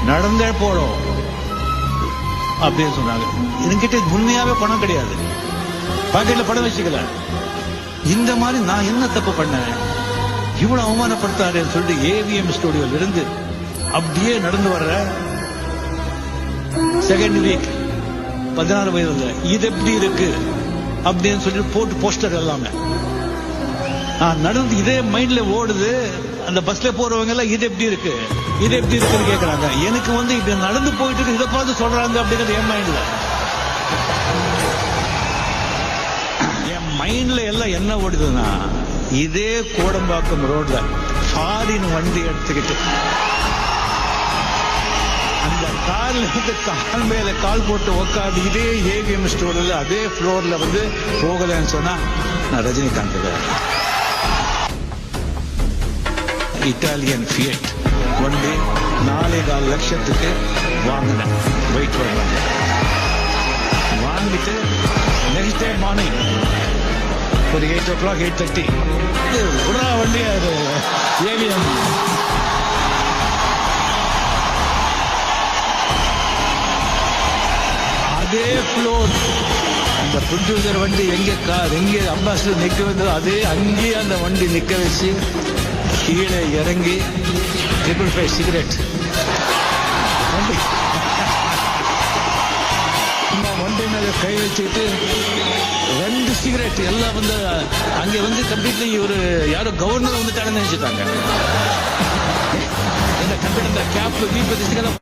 நடந்தே போடும் அப்படின்னு சொன்னாங்க. என்கிட்ட உண்மையாவே பணம் கிடையாது, பாக்கெட்ல பணம் வச்சுக்கல. இந்த மாதிரி நான் என்ன தப்பு பண்ணேன், இவ்வளவு அவமானப்படுத்தாருன்னு சொல்லிட்டு ஏவிஎம் ஸ்டுடியோல இருந்து அப்படியே நடந்து வர்ற செகண்ட் வீக் 16 வயதுல இது எப்படி இருக்கு அப்படின்னு சொல்லி போட்டு போஸ்டர் எல்லாமே நடந்து இதே மைண்ட்ல ஓடுது. அந்த பஸ்ல போறவங்க எல்லாம் இது எப்படி இருக்கு இது எப்படி இருக்குன்னு கேக்குறாங்க. எனக்கு வந்து இப்படி நடந்து போயிட்டு இருக்கு, இதை பார்த்து சொல்றாங்க அப்படிங்கிறது என் மைண்ட்ல. என் மைண்ட்ல எல்லாம் என்ன ஓடுதுன்னா, இதே கோடம்பாக்கம் ரோட்ல ஃபாரின் வண்டி எடுத்துக்கிட்டு அந்த கார்ல இருந்து கால் மேல கால் போட்டு உட்காந்து இதே ஏவிஎம் ஸ்டோர்ல அதே ஃப்ளோர்ல வந்து போகலன்னு சொன்னா நான் ரஜினிகாந்த். இட்டாலியன் ஃபியட் வண்டி 4.25 லட்சத்துக்கு வாங்கினேன். வெயிட் பண்ணுவாங்க வாங்கிட்டு நெக்ஸ்ட் டே மார்னிங் ஒரு 8 o'clock 8:30 உடா வண்டி அது ஏவிஎம். அதே ஃப்ளோர் அந்த ப்ரொடியூசர் வண்டி எங்க கார் எங்க அம்பாசிடர் நிக்க வந்தது அதே அங்கேயே அந்த வண்டி நிக்க வச்சு கீழே இறங்கி 555 சிகரெட் வண்டி மேல கை வச்சுக்கிட்டு 2 சிகரெட் எல்லாம் வந்து அங்க வந்து கம்ப்ளீட்லி ஒரு யாரோ கவர்னர் வந்து தடை நினைச்சுட்டாங்க. இந்த கம்ப்யூட்டர் கேப் 20